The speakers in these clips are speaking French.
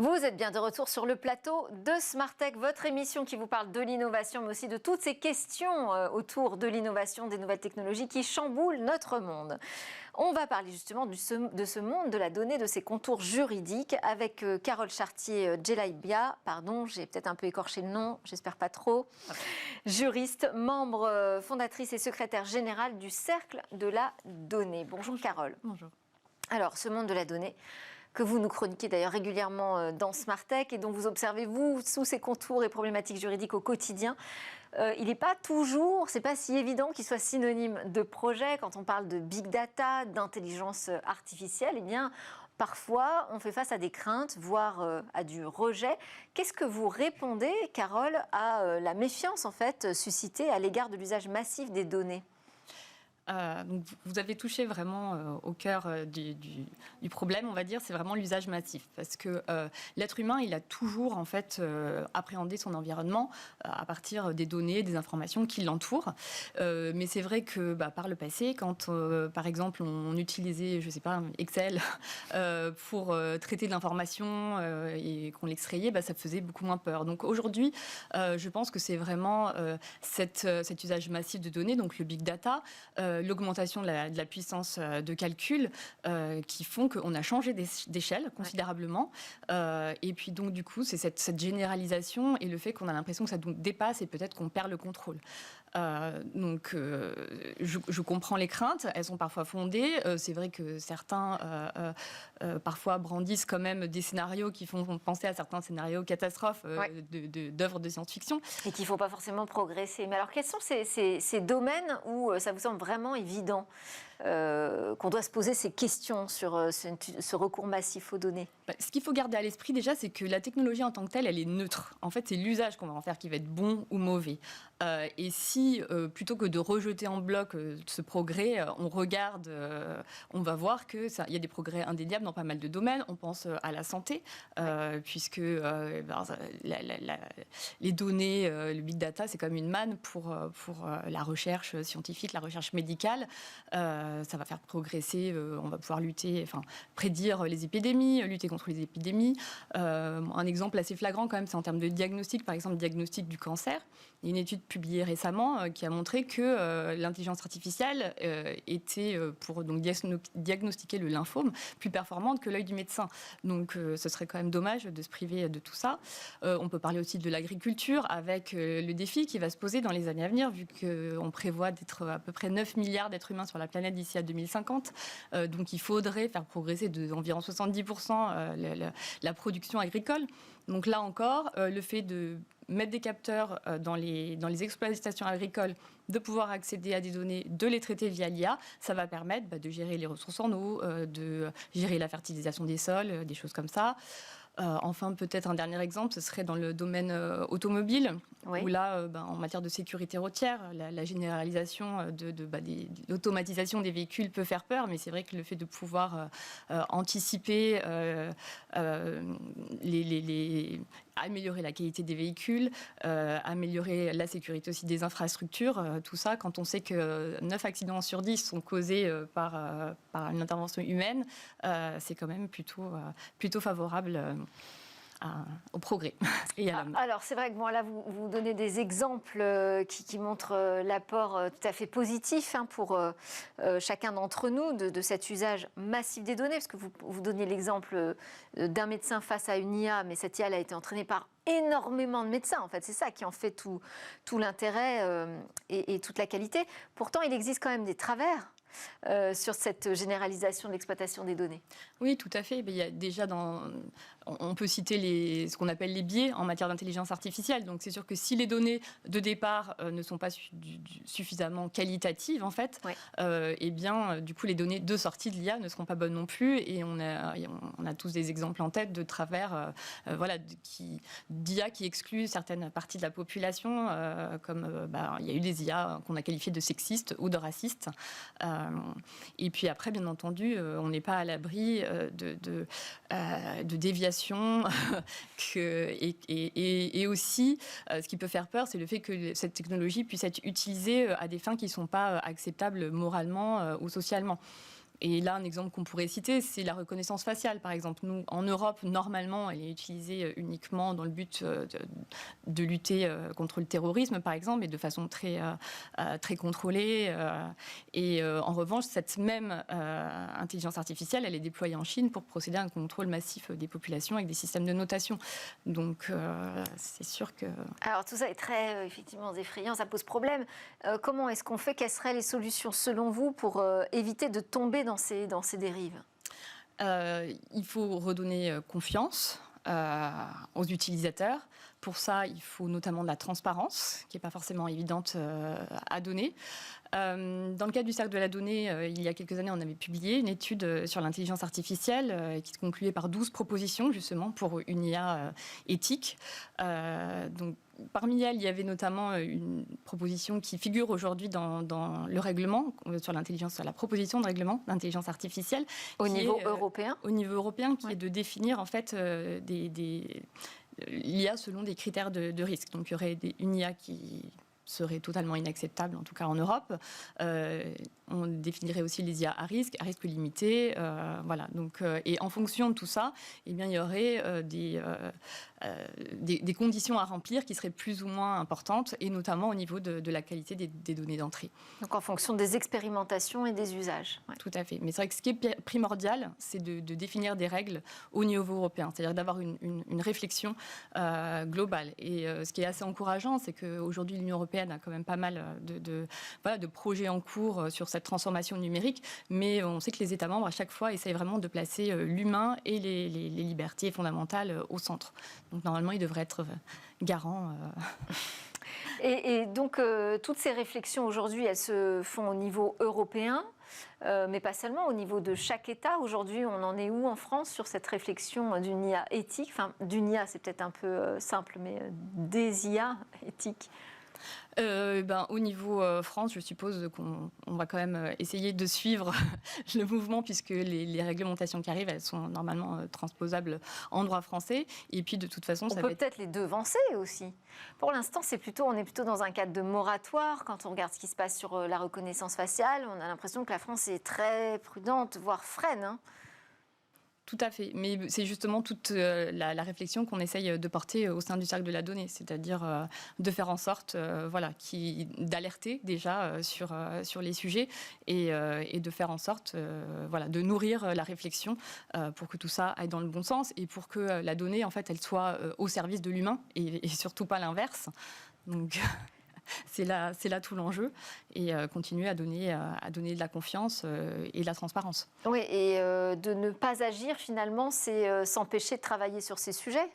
Vous êtes bien de retour sur le plateau de Smart Tech, votre émission qui vous parle de l'innovation, mais aussi de toutes ces questions autour de l'innovation, des nouvelles technologies qui chamboulent notre monde. On va parler justement de ce monde de la donnée, de ses contours juridiques, avec Carole Chartier-Djelaïbia, pardon, j'ai peut-être un peu écorché le nom, j'espère pas trop, juriste, membre fondatrice et secrétaire générale du Cercle de la Donnée. Bonjour Carole. Bonjour. Alors, ce monde de la donnée, que vous nous chroniquez d'ailleurs régulièrement dans Smart Tech et dont vous observez, vous, sous ses contours et problématiques juridiques au quotidien, il n'est pas toujours, c'est pas si évident qu'il soit synonyme de projet. Quand on parle de big data, d'intelligence artificielle, eh bien, parfois, on fait face à des craintes, voire à du rejet. Qu'est-ce que vous répondez, Carole, à la méfiance, en fait, suscitée à l'égard de l'usage massif des données ? Donc vous avez touché vraiment au cœur du problème, on va dire, c'est vraiment l'usage massif. Parce que l'être humain, il a toujours en fait appréhendé son environnement à partir des données, des informations qui l'entourent. Mais c'est vrai que par le passé, quand par exemple on utilisait, je sais pas, Excel pour traiter de l'information et qu'on l'extrayait, ça faisait beaucoup moins peur. Donc aujourd'hui, je pense que c'est vraiment cet usage massif de données, donc le big data, l'augmentation de la puissance de calcul qui font qu'on a changé d'échelle considérablement. Et puis donc du coup, c'est cette généralisation et le fait qu'on a l'impression que ça nous dépasse et peut-être qu'on perd le contrôle. Donc je comprends les craintes, elles sont parfois fondées. C'est vrai que certains parfois brandissent quand même des scénarios qui font penser à certains scénarios catastrophes d'œuvres de science-fiction. Et qu'il ne faut pas forcément progresser. Mais alors quels sont ces domaines où ça vous semble vraiment évident qu'on doit se poser ces questions sur ce recours massif aux données ? Ce qu'il faut garder à l'esprit déjà, c'est que la technologie en tant que telle, elle est neutre. En fait, c'est l'usage qu'on va en faire qui va être bon ou mauvais. Et si, plutôt que de rejeter en bloc ce progrès, on regarde, on va voir qu'il y a des progrès indéniables dans pas mal de domaines. On pense à la santé, puisque les données, le big data, c'est comme une manne pour la recherche scientifique, la recherche médicale. Ça va faire progresser, on va pouvoir prédire les épidémies, lutter contre les épidémies. Un exemple assez flagrant quand même, c'est en termes de diagnostic, par exemple diagnostic du cancer. Il y a une étude publiée récemment qui a montré que l'intelligence artificielle était, pour donc, diagnostiquer le lymphome, plus performante que l'œil du médecin. Donc ce serait quand même dommage de se priver de tout ça. On peut parler aussi de l'agriculture avec le défi qui va se poser dans les années à venir, vu qu'on prévoit d'être à peu près 9 milliards d'êtres humains sur la planète d'ici à 2050. Donc il faudrait faire progresser d'environ 70% la production agricole. Donc là encore, le fait de mettre des capteurs dans les exploitations agricoles, de pouvoir accéder à des données, de les traiter via l'IA, ça va permettre de gérer les ressources en eau, de gérer la fertilisation des sols, des choses comme ça. Enfin, peut-être un dernier exemple, ce serait dans le domaine automobile, où là, en matière de sécurité routière, la généralisation de l'automatisation des véhicules peut faire peur, mais c'est vrai que le fait de pouvoir anticiper, améliorer la qualité des véhicules, améliorer la sécurité aussi des infrastructures, tout ça, quand on sait que 9 accidents sur 10 sont causés par une intervention humaine, c'est quand même plutôt favorable au progrès et à l'homme. Alors c'est vrai que là vous donnez des exemples qui montrent l'apport tout à fait positif pour chacun d'entre nous de cet usage massif des données, parce que vous donnez l'exemple d'un médecin face à une IA, mais cette IA elle a été entraînée par énormément de médecins, en fait, c'est ça qui en fait tout l'intérêt et toute la qualité. Pourtant, il existe quand même des travers sur cette généralisation de l'exploitation des données. Oui, tout à fait. Il y a déjà on peut citer ce qu'on appelle les biais en matière d'intelligence artificielle. Donc c'est sûr que si les données de départ ne sont pas suffisamment qualitatives, en fait, eh bien, du coup, les données de sortie de l'IA ne seront pas bonnes non plus. Et on a tous des exemples en tête de travers d'IA qui excluent certaines parties de la population, comme il y a eu des IA qu'on a qualifiées de sexistes ou de racistes. Et puis après, bien entendu, on n'est pas à l'abri de déviations. Et aussi, ce qui peut faire peur, c'est le fait que cette technologie puisse être utilisée à des fins qui ne sont pas acceptables moralement ou socialement. Et là, un exemple qu'on pourrait citer, c'est la reconnaissance faciale, par exemple. Nous, en Europe, normalement, elle est utilisée uniquement dans le but de lutter contre le terrorisme, par exemple, mais de façon très contrôlée. Et en revanche, cette même intelligence artificielle, elle est déployée en Chine pour procéder à un contrôle massif des populations avec des systèmes de notation. Donc, c'est sûr que... Alors, tout ça est très, effectivement, effrayant, ça pose problème. Comment est-ce qu'on fait? Quelles seraient les solutions, selon vous, pour éviter de tomber dans ces dérives? Il faut redonner confiance aux utilisateurs. Pour ça, il faut notamment de la transparence, qui n'est pas forcément évidente à donner. Dans le cadre du Cercle de la donnée, il y a quelques années, on avait publié une étude sur l'intelligence artificielle qui se concluait par 12 propositions, justement, pour une IA éthique. Donc, parmi elles, il y avait notamment une proposition qui figure aujourd'hui dans le règlement sur l'intelligence, sur la proposition de règlement d'intelligence artificielle. Au niveau européen ? Au niveau européen, qui est de définir, en fait, l'IA selon des critères de risque. Donc, il y aurait une IA qui serait totalement inacceptable, en tout cas en Europe. On définirait aussi les IA à risque limité. Voilà. Donc, et en fonction de tout ça, eh bien, il y aurait des conditions à remplir qui seraient plus ou moins importantes, et notamment au niveau de la qualité des données d'entrée. Donc en fonction des expérimentations et des usages. Ouais. Tout à fait. Mais c'est vrai que ce qui est primordial, c'est de définir des règles au niveau européen, c'est-à-dire d'avoir une réflexion globale. Et ce qui est assez encourageant, c'est qu'aujourd'hui, l'Union européenne a quand même pas mal de projets en cours sur cette transformation numérique, mais on sait que les États membres, à chaque fois, essayent vraiment de placer l'humain et les libertés fondamentales au centre. Donc normalement, ils devraient être garants. Et donc, toutes ces réflexions aujourd'hui, elles se font au niveau européen, mais pas seulement, au niveau de chaque État. Aujourd'hui, on en est où en France sur cette réflexion d'une IA éthique? Enfin, d'une IA, c'est peut-être un peu simple, mais des IA éthiques. Au niveau France, je suppose qu'on va quand même essayer de suivre le mouvement, puisque les réglementations qui arrivent, elles sont normalement transposables en droit français. Et puis, de toute façon, on peut peut-être les devancer aussi. Pour l'instant, on est plutôt dans un cadre de moratoire. Quand on regarde ce qui se passe sur la reconnaissance faciale, on a l'impression que la France est très prudente, voire freine, hein. Tout à fait, mais c'est justement toute la réflexion qu'on essaye de porter au sein du Cercle de la donnée, c'est-à-dire de faire en sorte d'alerter déjà sur les sujets et de faire en sorte de nourrir la réflexion pour que tout ça aille dans le bon sens et pour que la donnée, en fait, elle soit au service de l'humain et surtout pas l'inverse. Donc... C'est là tout l'enjeu, et continuer à donner de la confiance et de la transparence. Oui, et de ne pas agir, finalement, c'est s'empêcher de travailler sur ces sujets?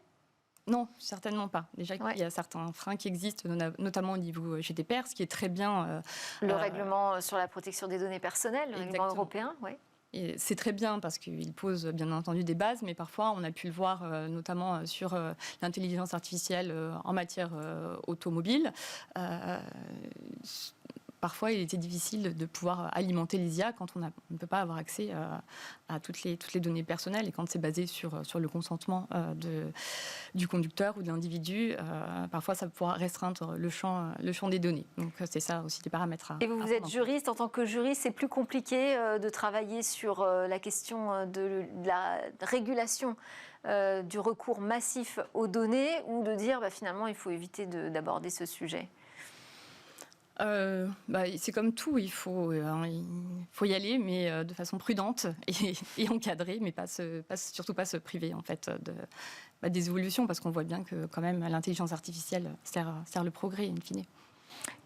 Non, certainement pas. Déjà, il y a certains freins qui existent, notamment au niveau GDPR, ce qui est très bien. Le règlement sur la protection des données personnelles, le règlement européen, oui. Et c'est très bien parce qu'il pose bien entendu des bases, mais parfois on a pu le voir notamment sur l'intelligence artificielle en matière automobile. Parfois, il était difficile de pouvoir alimenter les IA quand on ne peut pas avoir accès à toutes les données personnelles, et quand c'est basé sur le consentement du conducteur ou de l'individu, parfois ça pourra restreindre le champ des données. Donc c'est ça aussi des paramètres à... Et vous êtes juriste. En tant que juriste, c'est plus compliqué de travailler sur la question de la régulation du recours massif aux données, ou de dire finalement il faut éviter d'aborder ce sujet? C'est comme tout, il faut y aller, mais de façon prudente et encadrée, mais surtout pas se priver en fait des évolutions, parce qu'on voit bien que quand même l'intelligence artificielle sert le progrès in fine.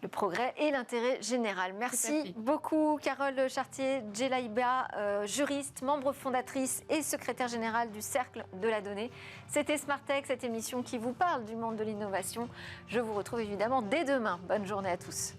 Le progrès et l'intérêt général. Merci beaucoup, Carole Chartier-Djelaïba, juriste, membre fondatrice et secrétaire générale du Cercle de la Donnée. C'était Smartech, cette émission qui vous parle du monde de l'innovation. Je vous retrouve évidemment dès demain. Bonne journée à tous.